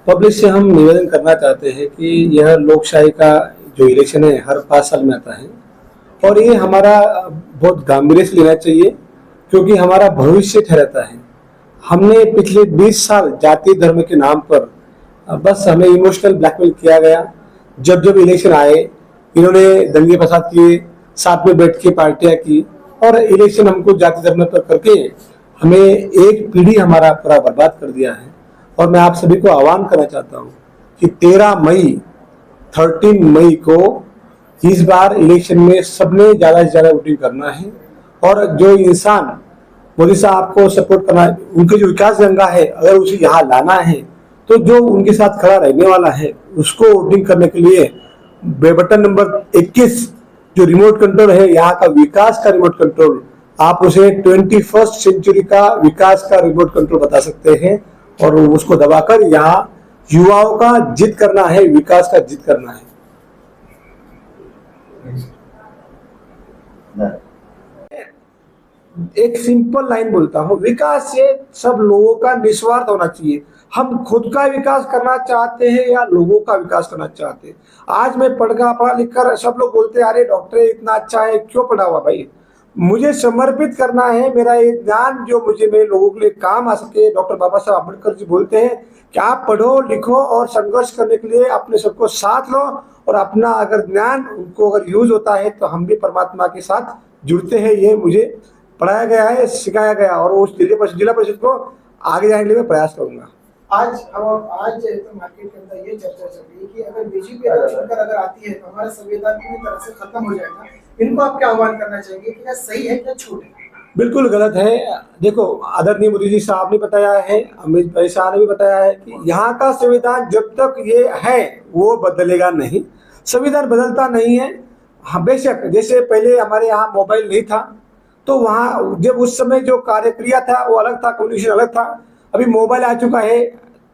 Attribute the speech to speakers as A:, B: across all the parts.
A: Public से हम निवेदन करना चाहते हैं कि यह लोकशाही का जो इलेक्शन है हर 5 साल में आता है और ये हमारा बहुत गंभीर से लेना चाहिए क्योंकि हमारा भविष्य ठहराता है। हमने पिछले 20 साल जाति धर्म के नाम पर बस हमें इमोशनल ब्लैकमेल किया गया। जब जब इलेक्शन आए इन्होंने दंगे फसाद किए, साथ में बैठ के पार्टियां की और इलेक्शन हमको जाति धर्म पर करके हमें एक पीढ़ी हमारा पूरा बर्बाद कर दिया है। और मैं आप सभी को आह्वान करना चाहता हूं कि 13 मई को इस बार इलेक्शन में सबने ज्यादा से ज्यादा वोटिंग करना है और जो इंसान मोदी साहब को सपोर्ट करना है, उनके जो विकास गंगा है अगर उसे यहाँ लाना है तो जो उनके साथ खड़ा रहने वाला है उसको वोटिंग करने के लिए बटन नंबर 21 जो रिमोट कंट्रोल है, यहाँ का विकास का रिमोट कंट्रोल, आप उसे 21st सेंचुरी का विकास का रिमोट कंट्रोल बता सकते हैं और उसको दबाकर यहाँ युवाओं का जिद करना है, विकास का जिद करना है। एक सिंपल लाइन बोलता हूँ, विकास से सब लोगों का निस्वार्थ होना चाहिए। हम खुद का विकास करना चाहते हैं या लोगों का विकास करना चाहते हैं। आज मैं पढ़ा लिखकर सब लोग बोलते हैं अरे डॉक्टर इतना अच्छा है, क्यों पढ़ा हुआ भाई? मुझे समर्पित करना है मेरा ये ज्ञान जो मुझे मेरे लोगों के लिए काम आ सके। डॉक्टर बाबा साहब अम्बेडकर जी बोलते हैं कि आप पढ़ो लिखो और संघर्ष करने के लिए अपने सबको साथ लो और अपना अगर ज्ञान उनको अगर यूज होता है तो हम भी परमात्मा के साथ जुड़ते हैं। ये मुझे पढ़ाया गया है, सिखाया गया और उस जिला परिषद को आगे जाने के लिए मैं प्रयास करूंगा।
B: आज तो मार्केट के अंदर ये चर्चा चल रही है कि अगर बीजेपी अगर आती है तो हमारा संविधान पूरी तरह से खत्म हो जाएगा। इनको आप क्या आह्वान करना चाहेंगे कि क्या सही है क्या झूठ है?
A: बिल्कुल गलत है। देखो आदरणीय मोदी जी साहब ने बताया है, अमित भाई शाह ने भी बताया है कि यहाँ का संविधान जब तक ये है वो बदलेगा नहीं। संविधान बदलता नहीं है। हाँ बेशक जैसे पहले हमारे यहाँ मोबाइल नहीं था तो वहाँ जब उस समय जो कार्यक्रिया था वो अलग था, कम्युनिकेशन अलग था। अभी मोबाइल आ चुका है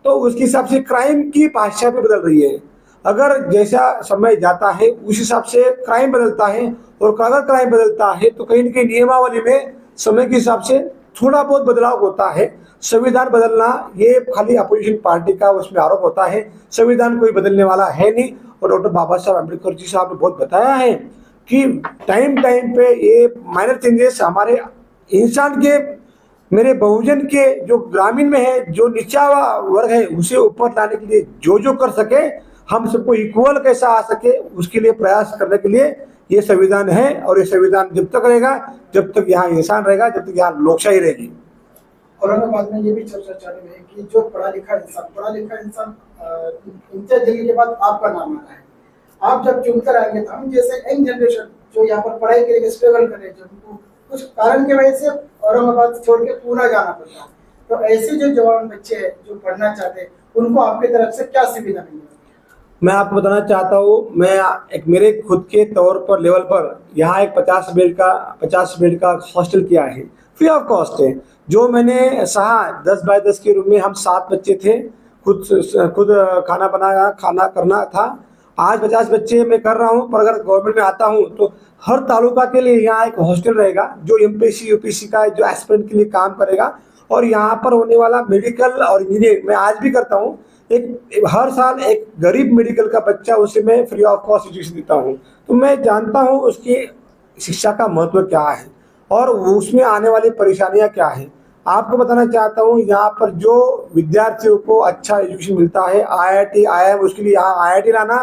A: तो उसके हिसाब से क्राइम की भाषा भी बदल रही है। अगर जैसा समय जाता है उस हिसाब से क्राइम बदलता है और अगर क्राइम बदलता है तो कहीं न कहीं नियमावली में समय के हिसाब से थोड़ा बहुत बदलाव होता है। संविधान बदलना ये खाली अपोजिशन पार्टी का उसमें आरोप होता है, संविधान कोई बदलने वाला है नहीं। और डॉक्टर बाबा साहब अम्बेडकर जी साहब ने बहुत बताया है कि टाइम पे ये माइनर चेंजेस हमारे इंसान के, मेरे बहुजन के जो ग्रामीण में है, जो निचला वर्ग है उसे ऊपर लाने के लिए जो कर सके, हम सबको इक्वल कैसा आ सके उसके लिए प्रयास करने के लिए ये संविधान है। और ये संविधान जब तक रहेगा, जब तक यहाँ इंसान रहेगा, जब तक यहाँ लोकशाही रहेगी।
B: औरंगाबाद में ये भी चर्चा चालू है कि जो पढ़ा लिखा इंसान इम्तियाज जलील के बाद आपका नाम आता है। आप जब चुनकर आएंगे तो हम जैसे यंग जनरेशन जो यहाँ पर पढ़ाई के लिए स्ट्रगल कर रहे हैं, जिनको कुछ कारण की वजह से औरंगाबाद छोड़ के पूरा जाना पड़ता है, तो ऐसे जो जवान बच्चे हैं जो पढ़ना चाहते हैं उनको आपकी तरफ से क्या सुविधा मिलेगी?
A: मैं आपको बताना चाहता हूँ, मैं एक मेरे खुद के तौर पर लेवल पर यहाँ एक 50 बेड का हॉस्टल किया है, फ्री ऑफ कॉस्ट है। जो मैंने सहा 10 बाय 10 के रूम में हम 7 बच्चे थे, खुद खाना करना था। आज 50 बच्चे मैं कर रहा हूँ, पर अगर गवर्नमेंट में आता हूँ तो हर तालुका के लिए यहाँ एक हॉस्टल रहेगा जो एमपीएससी यूपीएससी का जो एस्पिरेंट के लिए काम करेगा। और यहाँ पर होने वाला मेडिकल और इंजीनियरिंग मैं आज भी करता हूँ। एक हर साल एक गरीब मेडिकल का बच्चा उसे मैं फ्री ऑफ कॉस्ट एजुकेशन देता हूँ। तो मैं जानता हूँ उसकी शिक्षा का महत्व क्या है और उसमें आने वाली परेशानियाँ क्या है। आपको बताना चाहता हूँ यहाँ पर जो विद्यार्थियों को अच्छा एजुकेशन मिलता है, IIT IIM, उसके लिए यहाँ IIT लाना,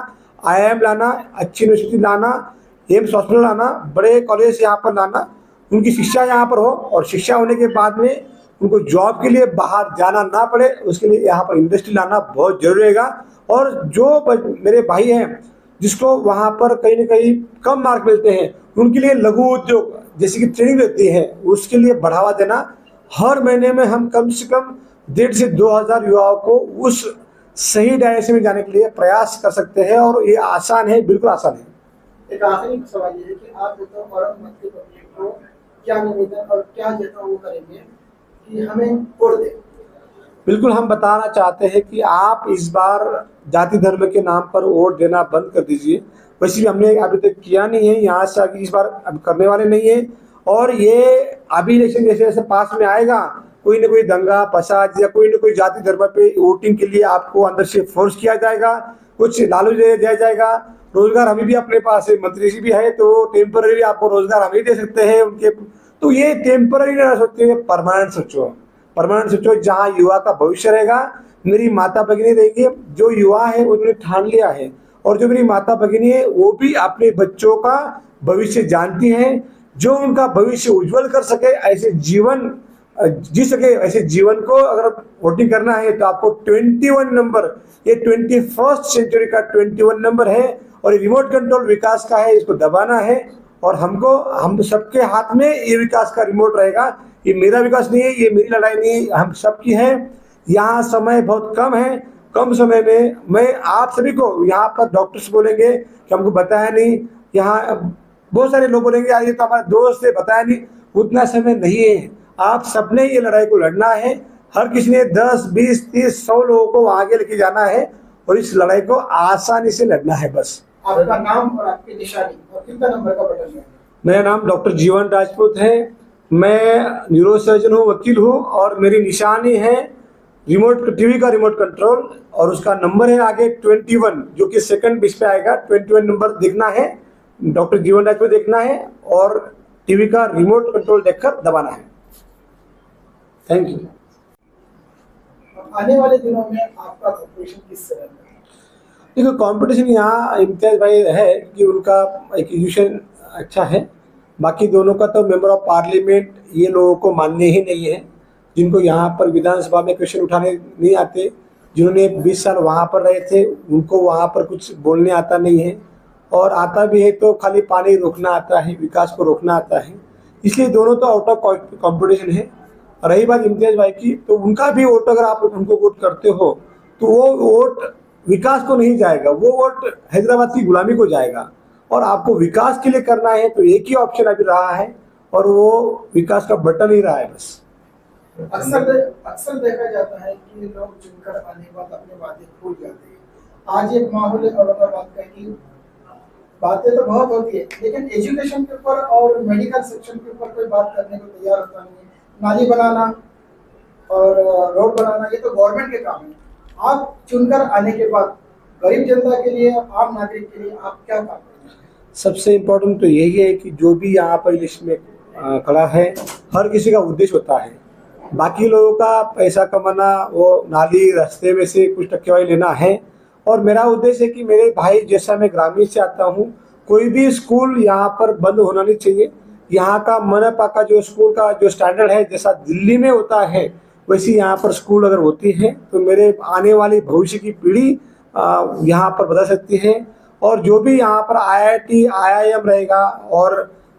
A: IIM लाना, अच्छी यूनिवर्सिटी लाना, एम्स हॉस्पिटल लाना, बड़े कॉलेज यहाँ पर लाना, उनकी शिक्षा यहाँ पर हो और शिक्षा होने के बाद में उनको जॉब के लिए बाहर जाना ना पड़े, उसके लिए यहाँ पर इंडस्ट्री लाना बहुत जरूरी रहेगा। और जो मेरे भाई हैं जिसको वहाँ पर कहीं ना कहीं कम मार्क मिलते हैं उनके लिए लघु उद्योग जैसे कि ट्रेनिंग रहती है उसके लिए बढ़ावा देना। हर महीने में हम कम से कम 1,500 से 2,000 युवाओं को उस सही डायरेक्शन में जाने के लिए प्रयास कर सकते हैं और ये आसान है, बिल्कुल आसान है।
B: एक आखिरी सवाल ये है कि आप तो औरंगाबाद के पब्लिक को क्या निवेदन और क्या जैसा वो करेंगे कि हमें वोट दें?
A: बिल्कुल हम बताना चाहते हैं कि आप इस बार जाति धर्म के नाम पर वोट देना बंद कर दीजिए। वैसे भी हमने अभी तक किया नहीं है, यहाँ से आगे इस बार अब करने वाले नहीं है। और ये अभी इलेक्शन जैसे जैसे पास में आएगा कोई ना कोई दंगा फसाद या कोई ना कोई जाति धर्म पे वोटिंग के लिए आपको अंदर से फोर्स किया जाएगा, कुछ लालच दिया जाएगा। रोजगार हमें भी अपने पास है, मंत्री जी भी है, तो टेम्पररी आपको रोजगार हम ही दे सकते हैं उनके। तो ये टेम्पररी नहीं रह सकते, परमानेंट सोचो, परमानेंट सोचो जहाँ युवा का भविष्य रहेगा। मेरी माता भगिनी रहेगी, जो युवा है उन्होंने ठान लिया है, और जो मेरी माता भगिनी है वो भी अपने बच्चों का भविष्य जानती हैं। जो उनका भविष्य उज्जवल कर सके, ऐसे जीवन जी सके, ऐसे जीवन को अगर वोटिंग करना है तो आपको 21 नंबर, ये 21st सेंचुरी का 21 नंबर है, और ये रिमोट कंट्रोल विकास का है, इसको दबाना है। और हम सबके हाथ में ये विकास का रिमोट रहेगा। ये मेरा विकास नहीं है, ये मेरी लड़ाई नहीं है, हम सबकी है। यहाँ समय बहुत कम है, कम समय में मैं आप सभी को, यहाँ पर डॉक्टर्स बोलेंगे कि हमको बताया नहीं, यहाँ बहुत सारे लोग बोलेंगे यार ये तो हमारे दोस्त से बताया नहीं, उतना समय नहीं है। आप सबने ये लड़ाई को लड़ना है, हर किसी ने 10, 20, 30, 100 लोगों को आगे लेके जाना है, और इस लड़ाई को आसानी से लड़ना है बस।
B: आपका नाम और आपकी निशानी और कितना नंबर का बटन है?
A: मेरा नाम डॉक्टर जीवन राजपूत है, मैं न्यूरोसर्जन हूँ, वकील हूँ, और मेरी निशानी है रिमोट टीवी का रिमोट कंट्रोल, और उसका नंबर है आगे 21, जो कि सेकंड बीच पे आएगा। 21 नंबर देखना है, डॉक्टर जीवन राजपूत देखना है, और टीवी का रिमोट कंट्रोल देखकर दबाना है। Thank you.
B: आने वाले दिनों में आपका कॉर्पोरेशन किस तरह का है?
A: देखो कंपटीशन यहाँ इम्तियाज भाई है कि उनका एजुकेशन अच्छा है, बाकी दोनों का तो मेंबर ऑफ पार्लियामेंट ये लोगों को मानने ही नहीं है, जिनको यहाँ पर विधानसभा में क्वेश्चन उठाने नहीं आते, जिन्होंने 20 साल वहाँ पर रहे थे उनको वहाँ पर कुछ बोलने आता नहीं है, और आता भी है तो खाली पानी रोकना आता है, विकास को रोकना आता है। इसलिए दोनों तो आउट ऑफ कॉम्पिटिशन है। रही बात इम्तियाज भाई की, तो उनका भी वोट अगर आप उनको वोट करते हो तो वो वोट विकास को नहीं जाएगा, वो वोट हैदराबाद की गुलामी को जाएगा। और आपको विकास के लिए करना है तो एक ही ऑप्शन अभी रहा है, और वो विकास का बटन ही रहा है बस।
B: अक्सर देखा जाता है कि लोग चुनकर आने के बाद अपने वादे भूल जाते हैं। आज एक माहौल है औरंगाबाद का कि बातें तो बहुत होती है, लेकिन एजुकेशन के ऊपर और मेडिकल सेक्शन के ऊपर कोई बात करने को तैयार होता नहीं है। नाली बनाना और रोड बनाना ये तो गवर्नमेंट के काम है। आप चुनकर आने के बाद गरीब जनता के लिए, आम नागरिक के लिए आप क्या काम करेंगे?
A: सबसे इम्पोर्टेंट तो यही है कि जो भी यहाँ पर लिस्ट में खड़ा है, हर किसी का उद्देश्य होता है। बाकी लोगों का पैसा कमाना, वो नाली रास्ते में से कुछ टक्केवारी लेना है, और मेरा उद्देश्य है कि मेरे भाई जैसा मैं ग्रामीण से आता हूँ, कोई भी स्कूल यहाँ पर बंद होना नहीं चाहिए। यहाँ का मनपा का जो स्कूल का जो स्टैंडर्ड है, जैसा दिल्ली में होता है वैसी यहाँ पर स्कूल अगर होती है तो मेरे आने वाली भविष्य की पीढ़ी यहाँ पर बदल सकती है। और जो भी यहाँ पर IIT IIM रहेगा और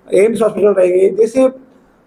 A: एम्स हॉस्पिटल रहेंगे, जैसे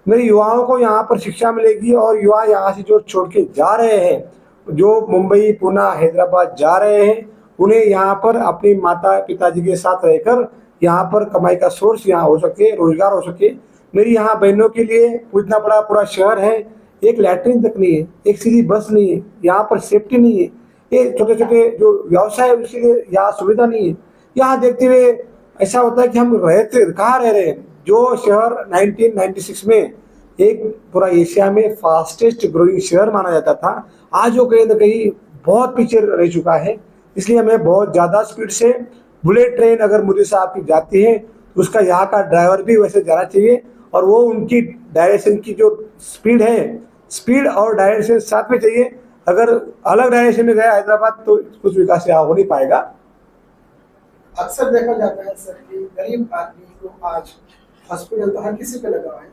A: मेरे युवाओं को यहाँ पर शिक्षा मिलेगी, और युवा यहाँ से जो छोड़ के जा रहे हैं, जो मुंबई, पुणे, हैदराबाद जा रहे हैं, उन्हें यहाँ पर अपने माता पिताजी के साथ रहकर यहाँ पर कमाई का सोर्स यहाँ हो सके, रोजगार हो सके। मेरी यहाँ बहनों के लिए इतना बड़ा पूरा शहर है, एक लैट्रिन तक नहीं है, एक सीधी बस नहीं है, यहाँ पर सेफ्टी नहीं है, ये छोटे छोटे जो व्यवसाय है उसके लिए यहाँ सुविधा नहीं है। यहाँ देखते हुए ऐसा होता है कि हम रहते कहाँ रह रहे हैं। जो शहर 1996 में एक पूरा एशिया में फास्टेस्ट ग्रोइंग शहर माना जाता था, आज वो कहीं ना कहीं बहुत पीछे रह चुका है। इसलिए हमें बहुत ज़्यादा स्पीड से बुलेट ट्रेन अगर मोदी साहब की जाती है तो उसका यहाँ का ड्राइवर भी वैसे जाना चाहिए, और वो उनकी डायरेक्शन की जो स्पीड है, स्पीड और डायरेक्शन साथ में चाहिए। अगर अलग डायरेक्शन में गया हैदराबाद तो कुछ विकास यहाँ हो नहीं पाएगा।
B: अक्सर देखा जाता है सर कि गरीब आदमी को आज हॉस्पिटल तो हर किसी पे लगा हुआ है,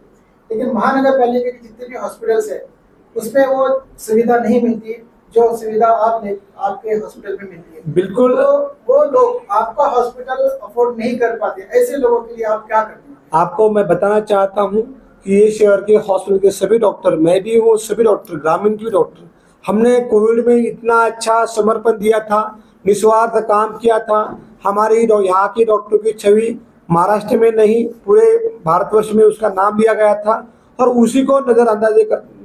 B: लेकिन महानगर पालिका के जितने भी हॉस्पिटल्स है उसमें वो सुविधा नहीं मिलती जो सुविधा आपके हॉस्पिटल में मिलती है।
A: बिल्कुल।
B: तो वो लोग आपका हॉस्पिटल अफोर्ड नहीं कर पाते, ऐसे लोगों के लिए आप क्या करते हैं?
A: आपको मैं बताना चाहता हूँ कि ये शहर के हॉस्पिटल के सभी डॉक्टर, मैं भी हूँ, सभी डॉक्टर, ग्रामीण के भी डॉक्टर, हमने कोविड में इतना अच्छा समर्पण दिया था, निस्वार्थ काम किया था। हमारी यहाँ की डॉक्टरों की छवि महाराष्ट्र में नहीं पूरे भारतवर्ष में उसका नाम लिया गया था, और उसी को नज़रअंदाज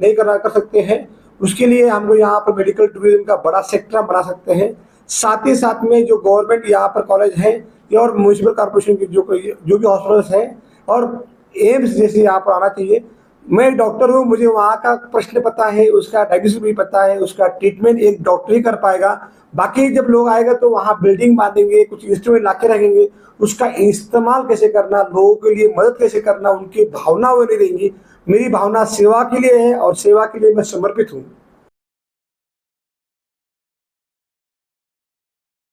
A: नहीं कर सकते हैं। उसके लिए हम लोग यहाँ पर मेडिकल टूरिज्म का बड़ा सेक्टर बना सकते हैं। साथ ही साथ में जो गवर्नमेंट यहाँ पर कॉलेज है और म्यूनसिपल कॉर्पोरेशन की जो भी हॉस्पिटल्स हैं, और एम्स जैसे यहाँ पर आना चाहिए। मैं एक डॉक्टर हूँ, मुझे वहाँ का प्रश्न पता है, उसका डायग्नोसिस भी पता है, उसका ट्रीटमेंट एक डॉक्टर ही कर पाएगा। बाकी जब लोग आएगा तो वहाँ बिल्डिंग बांधेंगे, कुछ इंस्ट्रूमेंट ला के रखेंगे, उसका इस्तेमाल कैसे करना, लोगों के लिए मदद कैसे करना, उनकी भावना वो नहीं देंगी। मेरी भावना सेवा के लिए है और सेवा के लिए मैं समर्पित हूँ।